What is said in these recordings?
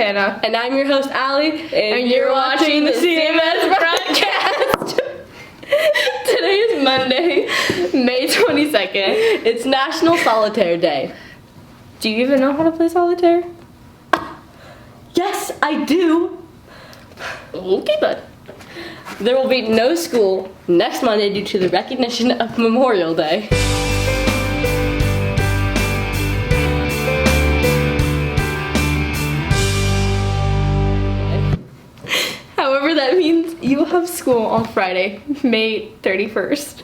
Hannah. And I'm your host, Allie. And you're watching the CMS Broadcast. Today is Monday, May 22nd. It's National Solitaire Day. Do you even know how to play solitaire? Yes, I do. Okay, bud. There will be no school next Monday due to the recognition of Memorial Day. However, that means you will have school on Friday, May 31st.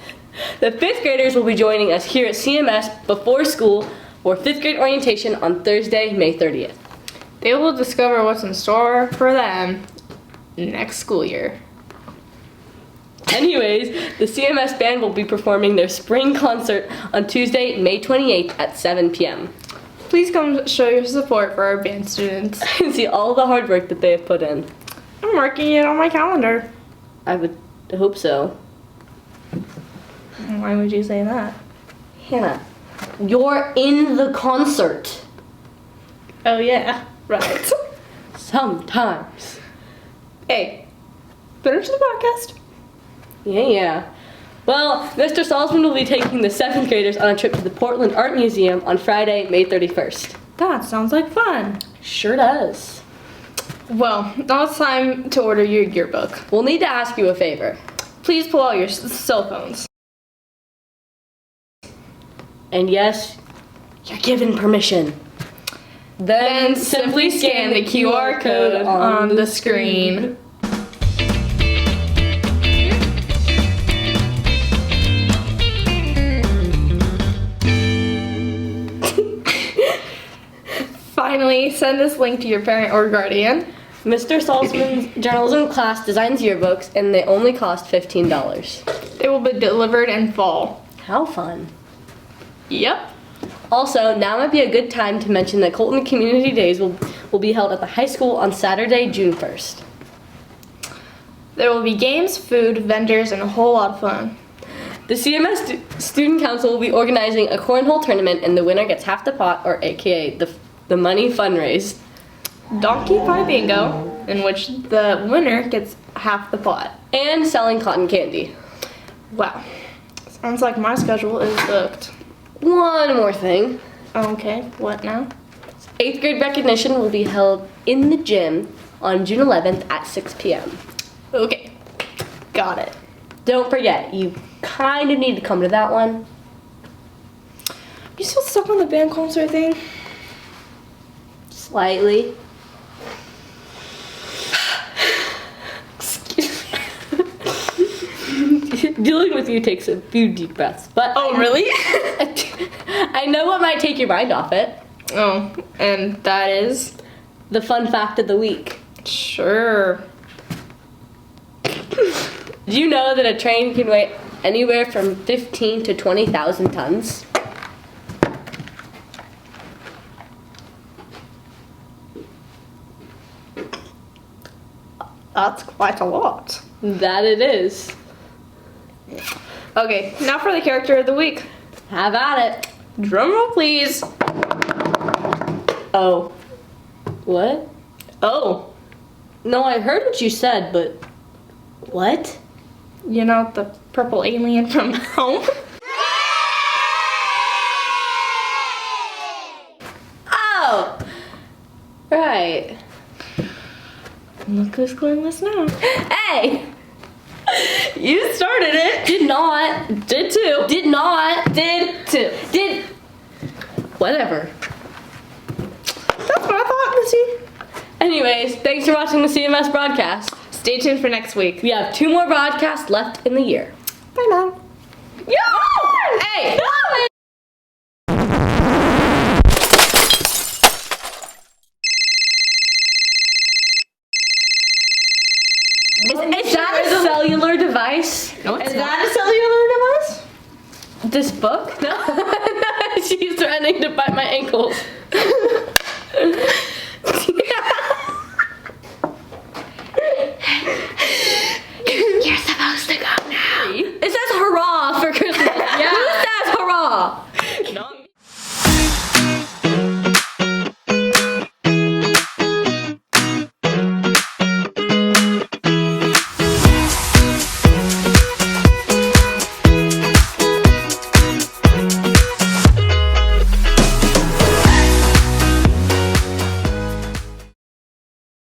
The 5th graders will be joining us here at CMS before school for 5th grade orientation on Thursday, May 30th. They will discover what's in store for them next school year. Anyways, the CMS band will be performing their spring concert on Tuesday, May 28th at 7 p.m. Please come show your support for our band students. and see all the hard work that they have put in. I'm marking it on my calendar. I would hope so. Why would you say that? Hannah, you're in the concert. Oh yeah, right. Sometimes. Hey, finish the podcast. Yeah. Well, Mr. Salzman will be taking the 7th graders on a trip to the Portland Art Museum on Friday, May 31st. That sounds like fun. Sure does. Well, now it's time to order your yearbook. We'll need to ask you a favor. Please pull out your cell phones. And yes, you're given permission. Then simply scan the QR code on the screen. Finally, send this link to your parent or guardian. Mr. Salzman's journalism class designs yearbooks, and they only cost $15. They will be delivered in fall. How fun. Yep. Also, now might be a good time to mention that Colton Community Days will be held at the high school on Saturday, June 1st. There will be games, food, vendors, and a whole lot of fun. The CMS Student Council will be organizing a cornhole tournament, and the winner gets half the pot, or AKA the money fundraised. Donkey Pie Bingo, in which the winner gets half the pot. And selling cotton candy. Wow. Sounds like my schedule is booked. One more thing. Okay, what now? 8th grade recognition will be held in the gym on June 11th at 6 p.m. Okay, got it. Don't forget, you kind of need to come to that one. You still stuck on the band concert thing? Slightly. Dealing with you takes a few deep breaths, but Oh, really? I know what might take your mind off it. Oh, and that is? The fun fact of the week. Sure. Do you know that a train can weigh anywhere from 15 to 20,000 tons? That's quite a lot. That it is. Okay, now for the character of the week. Have at it. Drum roll, please. Oh. What? Oh, No, I heard what you said, but what? you know the purple alien from Home? Oh! Right. Look who's clueless now. Hey! You started it. Did not. Did too. Did not. Did too. Did. Whatever. That's what I thought, Missy. Anyways, thanks for watching the CMS broadcast. Stay tuned for next week. We have 2 more broadcasts left in the year. Bye now. Yo! Hey! Is that a cellular device? No, it's Is not. that a cellular device? This book? No. She's threatening to bite my ankles.